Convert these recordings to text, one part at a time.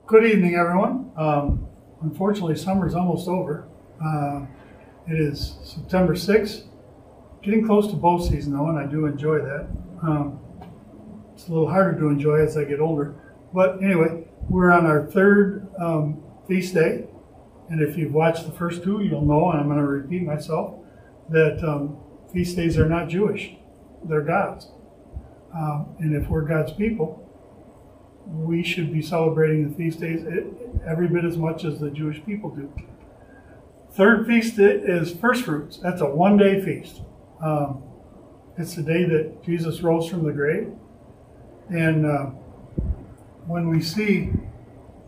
Good evening, everyone. Unfortunately, summer's almost over. It is September 6th, getting close to bow season though, and I do enjoy that. It's a little harder to enjoy as I get older. But anyway, we're on our third feast day, and if you've watched the first two, you'll know, and I'm going to repeat myself, that feast days are not Jewish. They're God's. And if we're God's people, we should be celebrating the feast days every bit as much as the Jewish people do. Third feast is First Fruits. That's a one-day feast. It's the day that Jesus rose from the grave. And when we see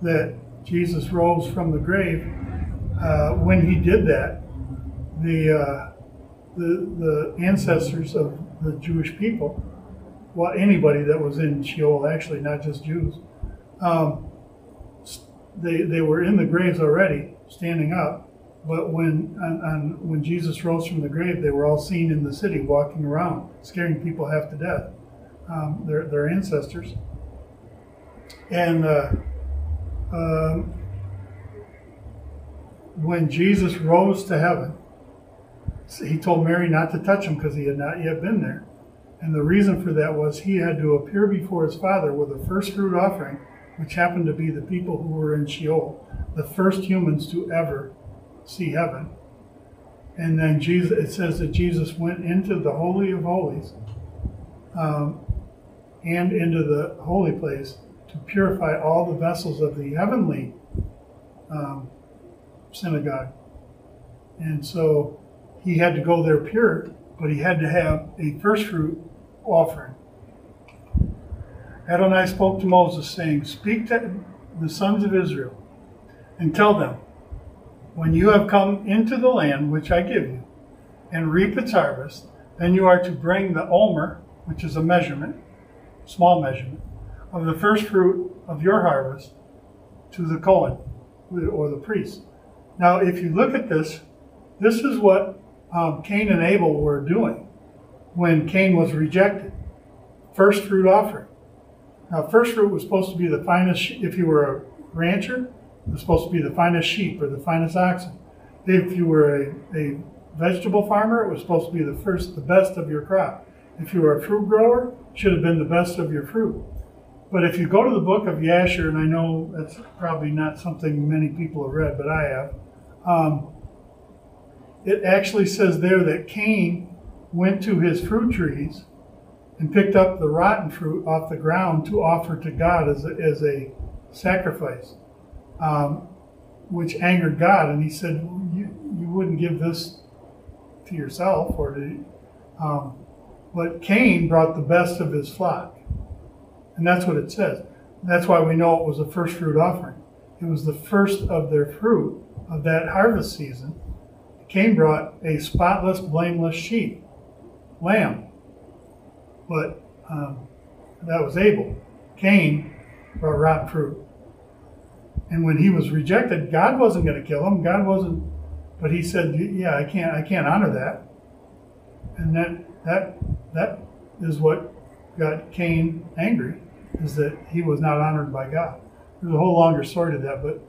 that Jesus rose from the grave, when he did that, the ancestors of the Jewish people, well, anybody that was in Sheol, actually, not just Jews, they were in the graves already, standing up. But when Jesus rose from the grave, they were all seen in the city walking around, scaring people half to death. Their ancestors. And when Jesus rose to heaven, he told Mary not to touch him because he had not yet been there. And the reason for that was he had to appear before his Father with a first fruit offering, which happened to be the people who were in Sheol, the first humans to ever see heaven. And then it says that Jesus went into the Holy of Holies and into the holy place to purify all the vessels of the heavenly synagogue. And so he had to go there pure, but he had to have a first fruit offering. Adonai spoke to Moses, saying, "Speak to the sons of Israel and tell them, when you have come into the land which I give you and reap its harvest, then you are to bring the omer, which is a measurement, small measurement, of the first fruit of your harvest to the Kohen, or the priest." Now, if you look at this, this is what Cain and Abel were doing when Cain was rejected. First fruit offering. Now, first fruit was supposed to be the finest. If you were a rancher, it was supposed to be the finest sheep or the finest oxen. If you were a vegetable farmer, it was supposed to be the best of your crop. If you were a fruit grower, it should have been the best of your fruit. But if you go to the book of Yasher, and I know that's probably not something many people have read, but I have, it actually says there that Cain went to his fruit trees and picked up the rotten fruit off the ground to offer to God as a sacrifice, which angered God. And he said, you wouldn't give this to yourself, or to, but Cain brought the best of his flock. And that's what it says. That's why we know it was a first fruit offering. It was the first of their fruit of that harvest season. Cain brought a spotless, blameless lamb. But that was Abel. Cain brought rotten fruit. And when he was rejected, God wasn't going to kill him. God wasn't, but he said, yeah, I can't honor that. And that is what got Cain angry, is that he was not honored by God. There's a whole longer story to that, but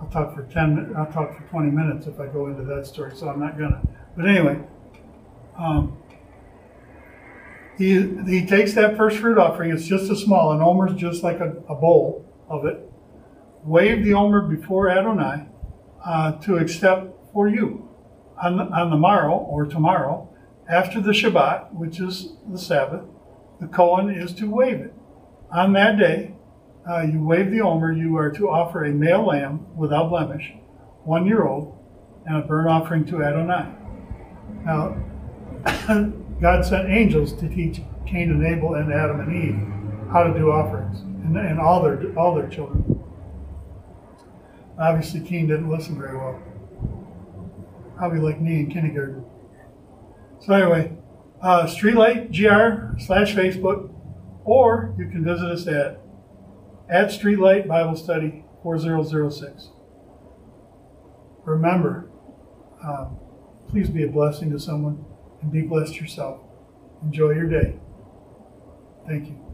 I'll talk for 20 minutes if I go into that story, so I'm not gonna. But anyway, he takes that first fruit offering. It's just a small, an omer is just like a bowl of it. Wave the omer before Adonai to accept for you on the morrow or tomorrow after the Shabbat, which is the Sabbath. The Kohen is to wave it. On that day, you wave the omer. You are to offer a male lamb without blemish, 1 year old, and a burnt offering to Adonai. Now, God sent angels to teach Cain and Abel and Adam and Eve how to do offerings, and all their children. Obviously, Cain didn't listen very well. Probably like me in kindergarten. So anyway, Streetlight GR/Facebook, or you can visit us at Streetlight Bible Study 4006. Remember, please be a blessing to someone and be blessed yourself. Enjoy your day. Thank you.